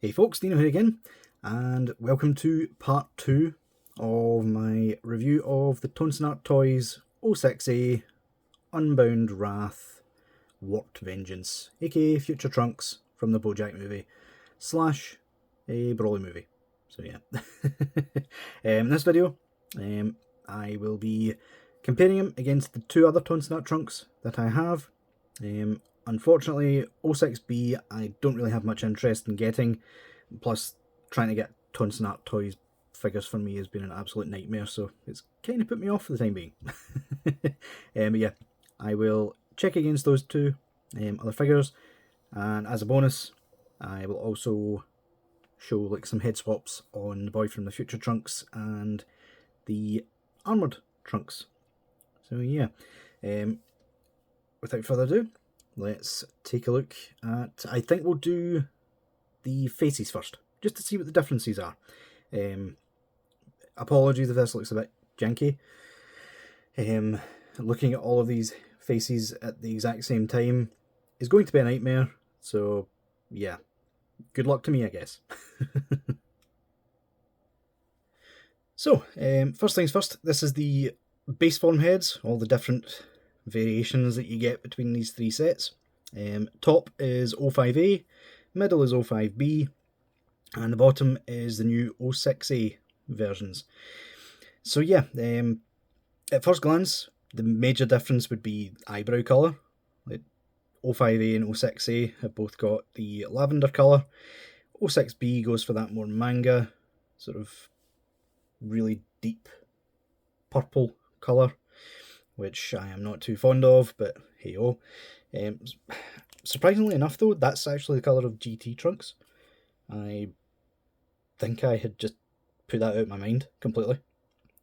Hey folks, Deano here again, and welcome to part 2 of my review of the TonsenartToys 06A Unbound Wrath Warped Vengeance, aka Future Trunks from the Bojack movie, slash a Broly movie. So yeah. In this video, I will be comparing him against the two other Tonsenart Trunks that I have. Unfortunately, 06B I don't really have much interest in getting, plus trying to get TonsenartToys figures for me has been an absolute nightmare, so it's kind of put me off for the time being. But yeah, I will check against those two other figures, and as a bonus I will also show like some head swaps on the boy from the Future Trunks and the armoured Trunks. So yeah, without further ado, let's take a look at, I think we'll do the faces first, just to see what the differences are. Apologies if this looks a bit janky. Looking at all of these faces at the exact same time is going to be a nightmare, so yeah, good luck to me, I guess. So, first things first, this is the base form heads, all the different variations that you get between these three sets. Top is 05A, middle is 05B, and the bottom is the new 06A versions. So yeah, at first glance, the major difference would be eyebrow colour. Like 05A and 06A have both got the lavender colour. 06B goes for that more manga, sort of really deep purple colour, which I am not too fond of, but hey oh. Surprisingly enough though, that's actually the colour of GT Trunks. I think I had just put that out of my mind completely.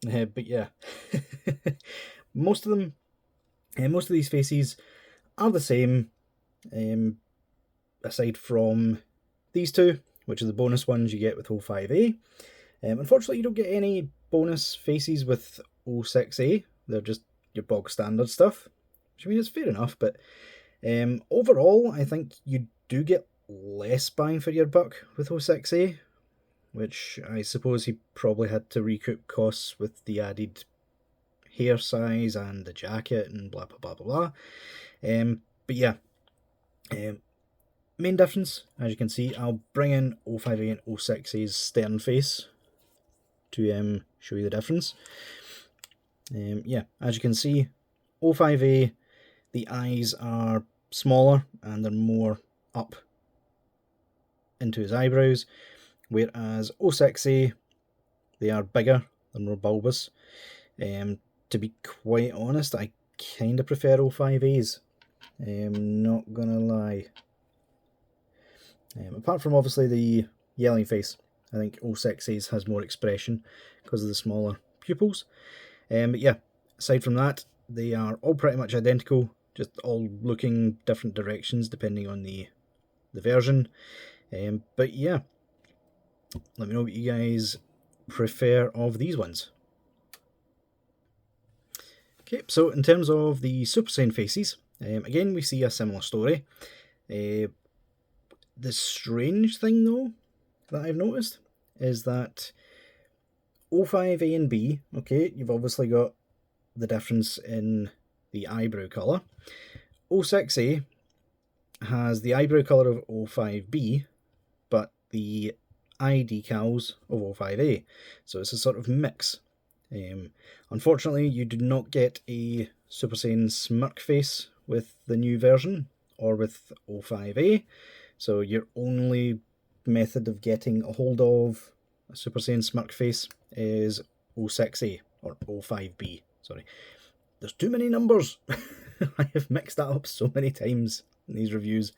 But yeah, most of these faces are the same, aside from these two, which are the bonus ones you get with 05A. Unfortunately, you don't get any bonus faces with 06A. They're just your bog standard stuff, which I mean is fair enough, but overall I think you do get less bang for your buck with 06A, which I suppose he probably had to recoup costs with the added hair size and the jacket and blah blah blah blah blah. But yeah, main difference, as you can see, I'll bring in 05A and 06A's stern face to show you the difference. Yeah, as you can see, 05A, the eyes are smaller and they're more up into his eyebrows, whereas 06A, they are bigger, they're more bulbous. To be quite honest, I kind of prefer 05A's, not gonna lie. Apart from obviously the yelling face, I think 06A's has more expression because of the smaller pupils. But yeah, aside from that, they are all pretty much identical, just all looking different directions depending on the version. But yeah, let me know what you guys prefer of these ones. Okay, so in terms of the Super Saiyan faces, again we see a similar story. The strange thing though that I've noticed is that 05A and B, okay, you've obviously got the difference in the eyebrow colour. 06A has the eyebrow colour of 05B, but the eye decals of 05A, so it's a sort of mix. Unfortunately, you do not get a Super Saiyan smirk face with the new version, or with 05A, so your only method of getting a hold of a Super Saiyan smirk face is 06A, or 05B, sorry. There's too many numbers! I have mixed that up so many times in these reviews.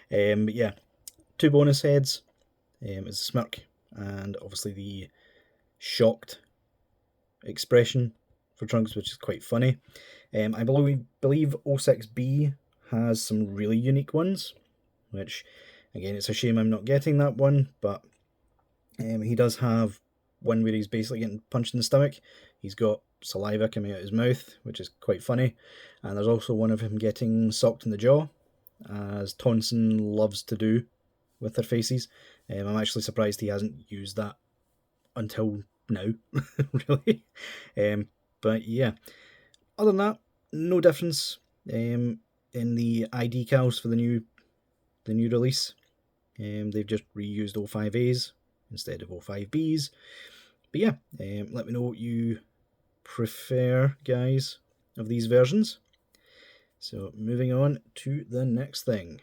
But yeah, two bonus heads is smirk, and obviously the shocked expression for Trunks, which is quite funny. I believe 06B has some really unique ones, which, again, it's a shame I'm not getting that one, but he does have one where he's basically getting punched in the stomach. He's got saliva coming out his mouth, which is quite funny, and there's also one of him getting socked in the jaw, as Tonsen loves to do with their faces. I'm actually surprised he hasn't used that until now, really. But yeah, other than that, no difference in the eye decals for the new release. They've just reused O5As instead of O5Bs. But yeah, let me know what you prefer, guys, of these versions. So moving on to the next thing.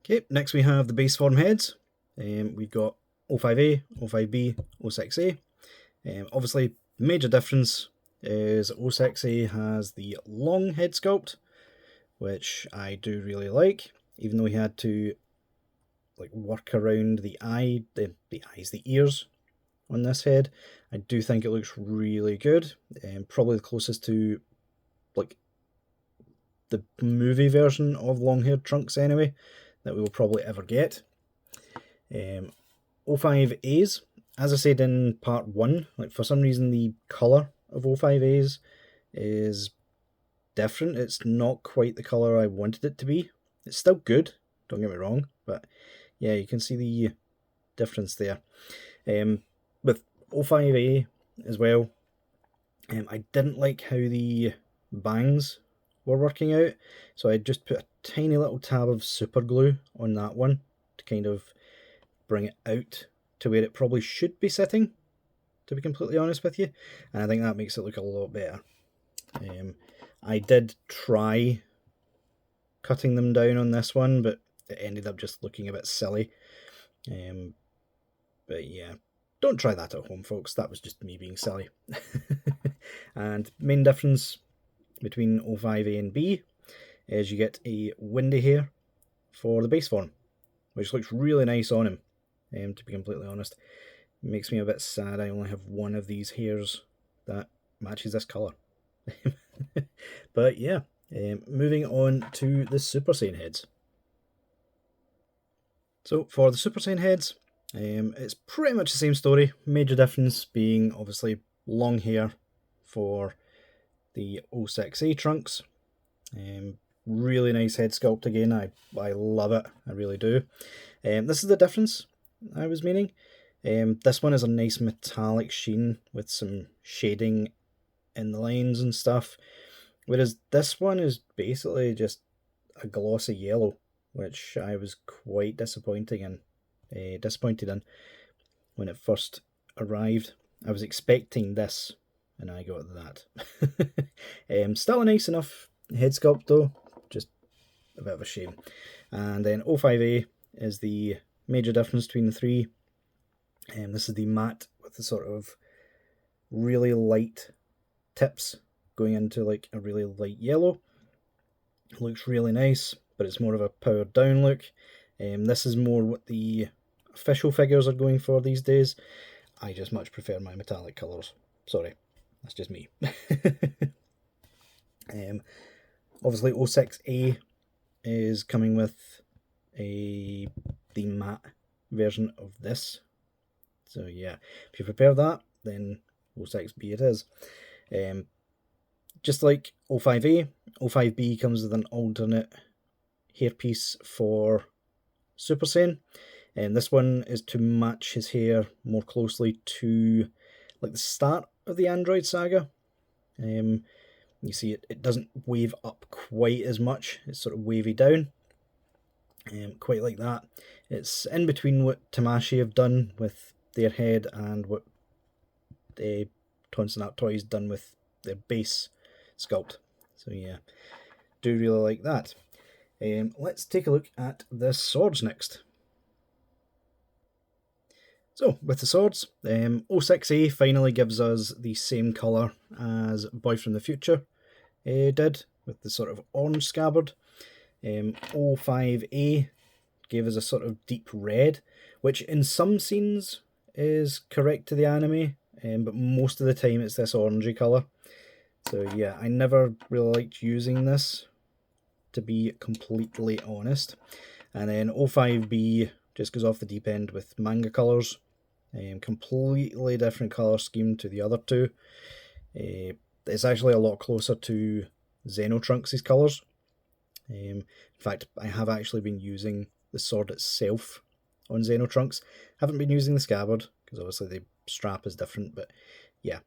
Okay, next we have the base form heads. We've got O5A, O5B, O6A. Obviously, major difference is O6A has the long head sculpt, which I do really like, even though he had to like work around the eye, the ears on this head. I do think it looks really good, probably the closest to like the movie version of long-haired Trunks anyway that we will probably ever get. O5As, as I said in part 1, like for some reason the colour of O5As is different. It's not quite the colour I wanted it to be. It's still good, don't get me wrong, but yeah, you can see the difference there. With O5A as well, I didn't like how the bangs were working out, so I just put a tiny little tab of super glue on that one to kind of bring it out to where it probably should be sitting, to be completely honest with you, and I think that makes it look a lot better. I did try cutting them down on this one, but it ended up just looking a bit silly. But yeah, don't try that at home, folks. That was just me being silly. And main difference between O5A and B is you get a windy hair for the base form, which looks really nice on him, to be completely honest. It makes me a bit sad I only have one of these hairs that matches this colour. But yeah, moving on to the Super Saiyan heads. So for the Super Saiyan heads, it's pretty much the same story. Major difference being obviously long hair for the O6A Trunks. Really nice head sculpt again. I love it. I really do. This is the difference I was meaning. This one is a nice metallic sheen with some shading in the lines and stuff, whereas this one is basically just a glossy yellow, which I was quite disappointed in when it first arrived. I was expecting this, and I got that. Still a nice enough head sculpt though, just a bit of a shame. And then O5A is the major difference between the three. This is the matte with the sort of really light tips going into like a really light yellow. It looks really nice, but it's more of a powered down look. This is more what the official figures are going for these days. I just much prefer my metallic colours. Sorry, that's just me. Obviously O6A is coming with the matte version of this. So yeah, if you prepare that, then O6B it is. Just like O5A, O5B comes with an alternate hairpiece for Super Saiyan, and this one is to match his hair more closely to like the start of the Android saga. You see it doesn't wave up quite as much, it's sort of wavy down, quite like that. It's in between what Tamashii have done with their head and what the TonsenartToys done with their base sculpt. So yeah, do really like that. Let's take a look at the swords next. So with the swords, O6A finally gives us the same colour as Boy from the Future did, with the sort of orange scabbard. O5A gave us a sort of deep red, which in some scenes is correct to the anime, but most of the time it's this orangey colour. So yeah, I never really liked using this, to be completely honest. And then O5B just goes off the deep end with manga colours. Completely different colour scheme to the other two. It's actually a lot closer to Xenotrunks' colours. In fact, I have actually been using the sword itself on Xeno Trunks. Haven't been using the scabbard, because obviously the strap is different, but yeah,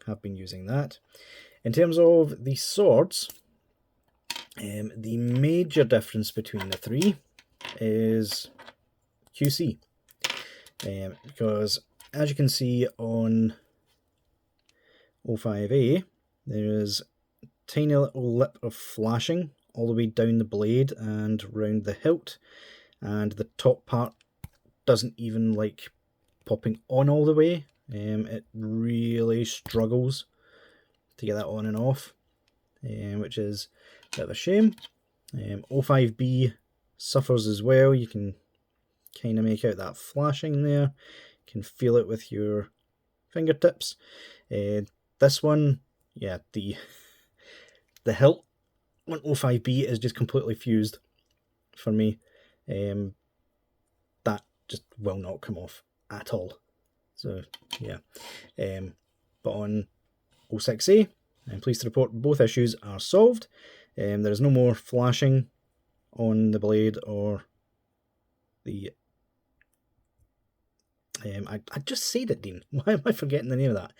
have been using that. In terms of the swords, the major difference between the three is QC. Because as you can see on 05A, there is a tiny little lip of flashing all the way down the blade and round the hilt, and the top part doesn't even like popping on all the way. It really struggles to get that on and off, which is a bit of a shame. 05B suffers as well. You can kind of make out that flashing there. You can feel it with your fingertips. This one, yeah, the hilt on 05B is just completely fused for me. That just will not come off at all. So yeah, but on 06A, I'm pleased to report both issues are solved. There is no more flashing on the blade or the... I just said it, Dean. Why am I forgetting the name of that?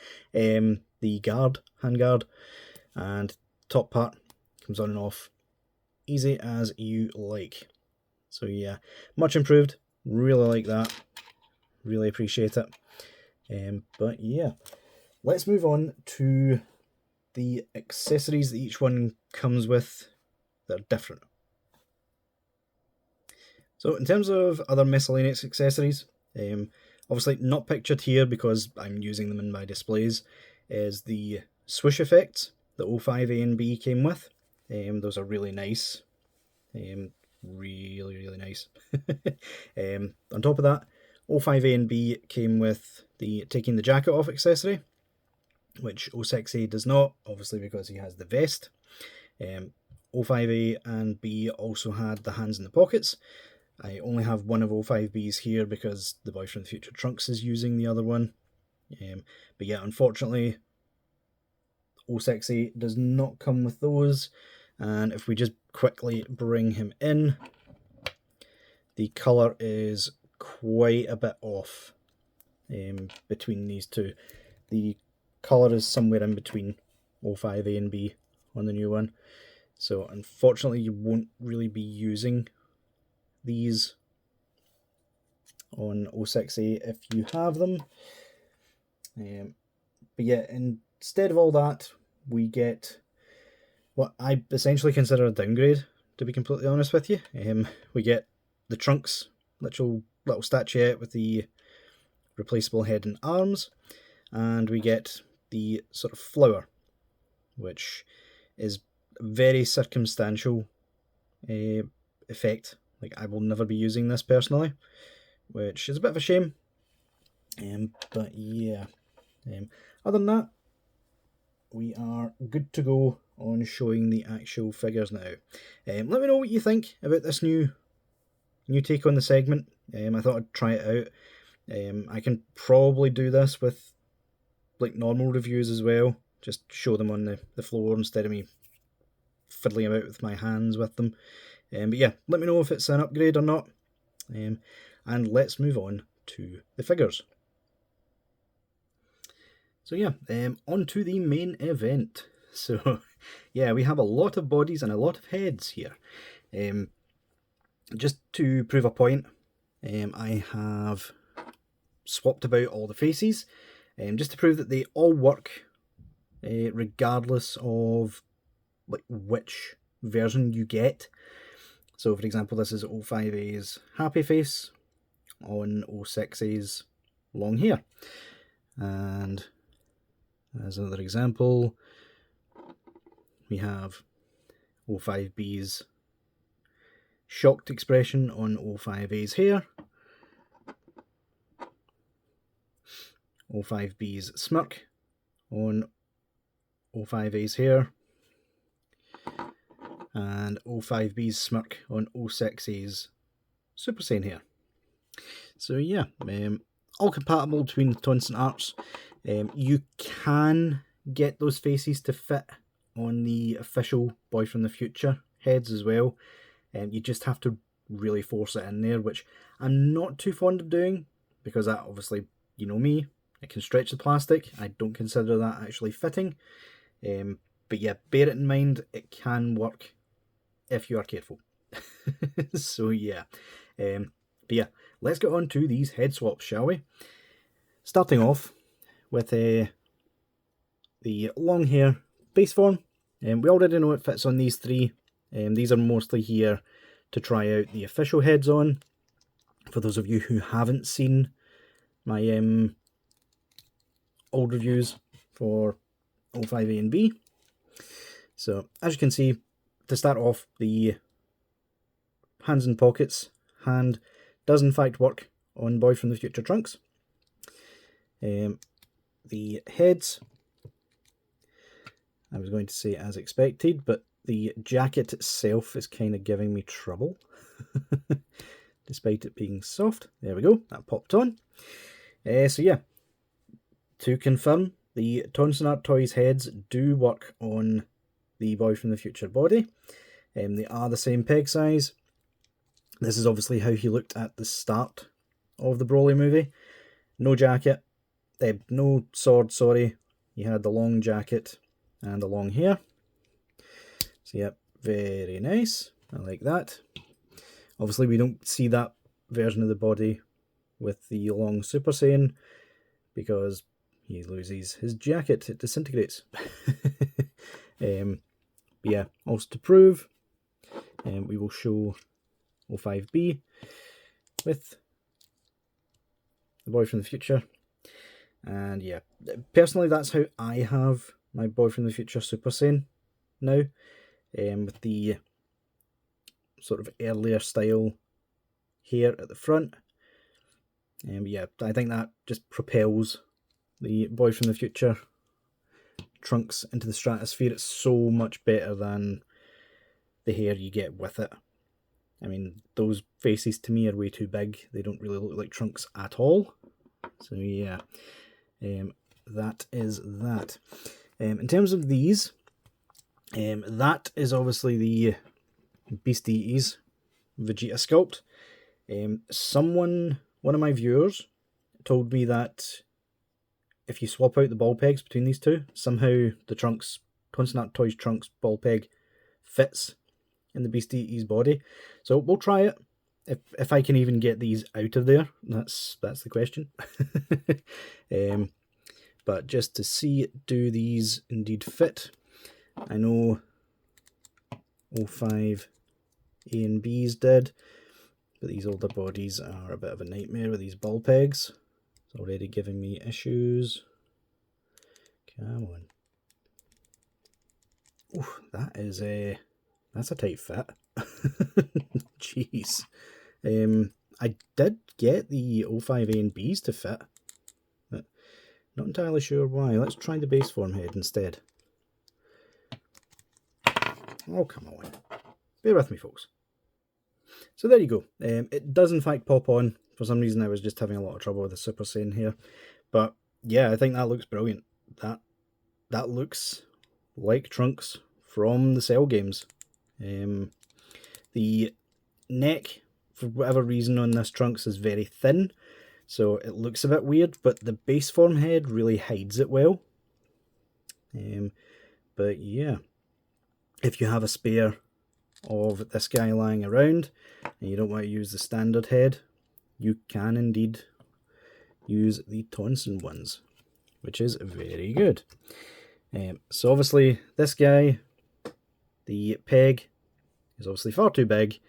The guard, handguard, and top part comes on and off easy as you like. So yeah, much improved. Really like that. Really appreciate it. But yeah, let's move on to the accessories that each one comes with that are different. So in terms of other miscellaneous accessories, obviously not pictured here because I'm using them in my displays, is the swoosh effects that 05A and B came with. Those are really nice. Really nice. On top of that, 05A and B came with the taking the jacket off accessory, which 06A does not, obviously because he has the vest. 05A and B also had the hands in the pockets. I only have one of 05B's here because the boy from the future Trunks is using the other one. But yeah, unfortunately, 06A does not come with those. And if we just quickly bring him in, the colour is quite a bit off between these two. The colour is somewhere in between 05A and B on the new one. So unfortunately you won't really be using these on 06A if you have them. But yeah, instead of all that, we get what I essentially consider a downgrade, to be completely honest with you. We get the Trunks, little statuette with the replaceable head and arms, and we get the sort of flower, which is very circumstantial effect. Like, I will never be using this personally, which is a bit of a shame. But yeah, other than that, we are good to go on showing the actual figures now. Let me know what you think about this new take on the segment. I thought I'd try it out. I can probably do this with like normal reviews as well. Just show them on the floor instead of me fiddling about with my hands with them. But yeah, let me know if it's an upgrade or not. And let's move on to the figures. So yeah, on to the main event. So yeah, we have a lot of bodies and a lot of heads here. Just to prove a point, I have swapped about all the faces, just to prove that they all work, regardless of like which version you get. So for example, this is 05A's happy face on 06A's long hair. And as another example, we have 05B's shocked expression on 05A's hair, 05B's smirk on 05A's hair, and 05B's smirk on 06A's Super Saiyan hair. So yeah, all compatible between the Tonsen arts. You can get those faces to fit on the official Boy from the Future heads as well. You just have to really force it in there, which I'm not too fond of doing, because that obviously, you know me, it can stretch the plastic. I don't consider that actually fitting. But yeah, bear it in mind, it can work if you are careful. So yeah. But yeah, let's get on to these head swaps, shall we? Starting off with the long hair base form. We already know it fits on these three. These are mostly here to try out the official heads on. For those of you who haven't seen my old reviews for 05A and B. So as you can see, to start off, the hands in pockets hand does in fact work on Boy from the Future trunks. The heads, I was going to say as expected, but the jacket itself is kind of giving me trouble. Despite it being soft. There we go, that popped on. So yeah, to confirm, the TonsenartToys heads do work on the Boy from the Future body. They are the same peg size. This is obviously how he looked at the start of the Broly movie. No jacket, no sword, sorry. He had the long jacket and the long hair. So yeah, very nice. I like that. Obviously we don't see that version of the body with the long Super Saiyan, because he loses his jacket, it disintegrates. But yeah, also to prove, we will show 05B with the Boy from the Future. And yeah, personally that's how I have my Boy from the Future Super Saiyan now, with the sort of earlier style hair at the front. But yeah, I think that just propels the Boy from the Future trunks into the stratosphere. It's so much better than the hair you get with it. I mean, those faces to me are way too big. They don't really look like trunks at all. So yeah, that is that. In terms of these, that is obviously the Beast Deities Vegeta sculpt. One of my viewers told me that if you swap out the ball pegs between these two, somehow the trunks, TonsenartToys trunks ball peg fits in the Beast Deity's body. So we'll try it. If I can even get these out of there, that's the question. But just to see, do these indeed fit? I know 05 A and B's did, but these older bodies are a bit of a nightmare with these ball pegs. It's already giving me issues. Come on. Ooh, that's a tight fit. Jeez. I did get the 05A and B's to fit, but not entirely sure why. Let's try the base form head instead. Oh, come on. Bear with me, folks. So there you go. It does in fact pop on. For some reason I was just having a lot of trouble with the Super Saiyan here. But yeah, I think that looks brilliant. That looks like Trunks from the Cell games. The neck, for whatever reason on this Trunks, is very thin. So it looks a bit weird, but the base form head really hides it well. But yeah, if you have a spare of this guy lying around and you don't want to use the standard head, you can indeed use the Tonsen ones, which is very good. So obviously this guy, the peg, is obviously far too big.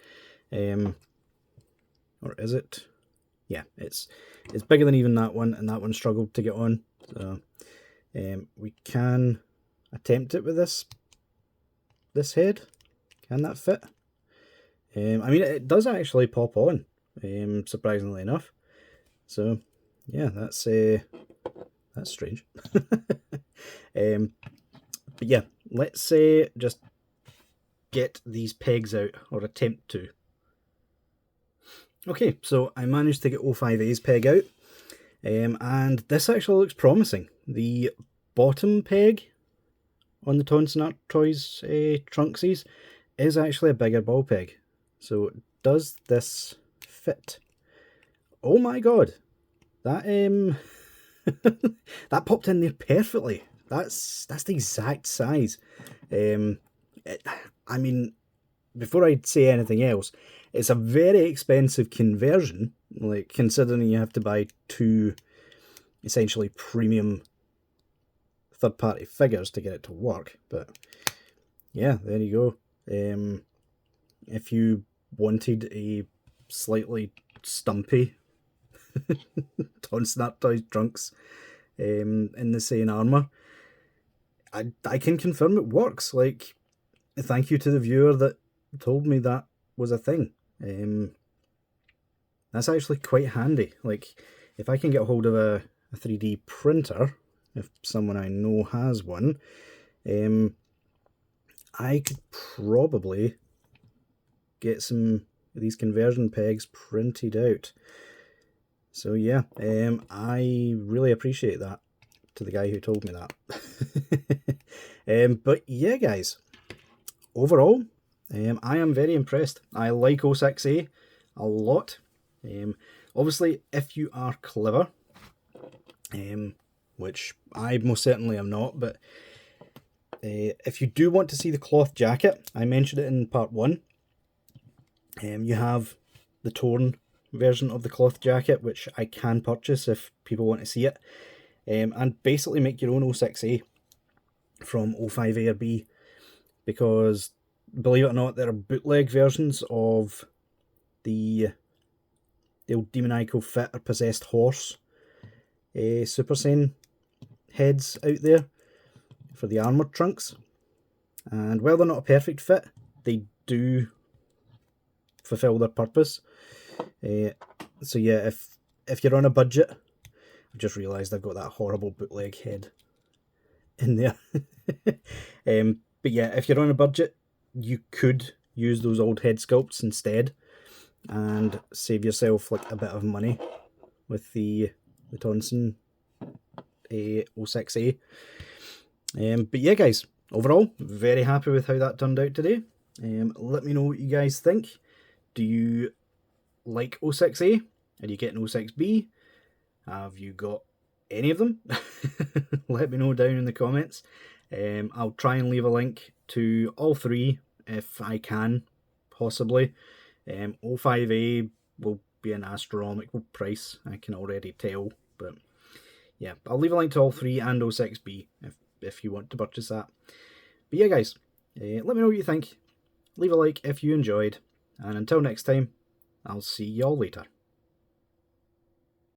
Or is it? Yeah, it's bigger than even that one, and that one struggled to get on. So we can attempt it with this head. Can that fit? I mean, it does actually pop on, surprisingly enough. So yeah, that's strange. But yeah, let's just get these pegs out, or attempt to. Okay, so I managed to get 05A's peg out, and this actually looks promising. The bottom peg on the TonsenartToys Trunksies is actually a bigger ball peg. So does this fit? Oh my god, that that popped in there perfectly. That's the exact size. I mean, before I say anything else, it's a very expensive conversion, like considering you have to buy 2 essentially premium third-party figures to get it to work. But yeah, there you go. If you wanted a slightly stumpy TonsenartToys Trunks in the Saiyan armour, I can confirm it works. Like, thank you to the viewer that told me that was a thing. That's actually quite handy. Like, if I can get hold of a 3D printer, if someone I know has one, I could probably get some of these conversion pegs printed out. So yeah, I really appreciate that to the guy who told me that. But yeah, guys, overall, I am very impressed. I like 06A a lot. Obviously, if you are clever, which I most certainly am not, but if you do want to see the cloth jacket, I mentioned it in part 1. You have the torn version of the cloth jacket, which I can purchase if people want to see it, and basically make your own 06A from 05A or B, because believe it or not, there are bootleg versions of the old demoniacal fit or possessed horse Super Saiyan heads out there for the armoured trunks, and while they're not a perfect fit, they do fulfill their purpose. So yeah, if you're on a budget, I've just realised I've got that horrible bootleg head in there. But yeah, if you're on a budget, you could use those old head sculpts instead and save yourself like a bit of money with the Tonsen 06A. But yeah, guys, overall, very happy with how that turned out today. Let me know what you guys think. Do you like 06A? Are you getting 06B? Have you got any of them? Let me know down in the comments. I'll try and leave a link to all 3 if I can, possibly. 05A will be an astronomical price, I can already tell, but yeah, I'll leave a link to all 3 and 06B if you want to purchase that. But yeah, guys, let me know what you think. Leave a like if you enjoyed, and until next time, I'll see y'all later.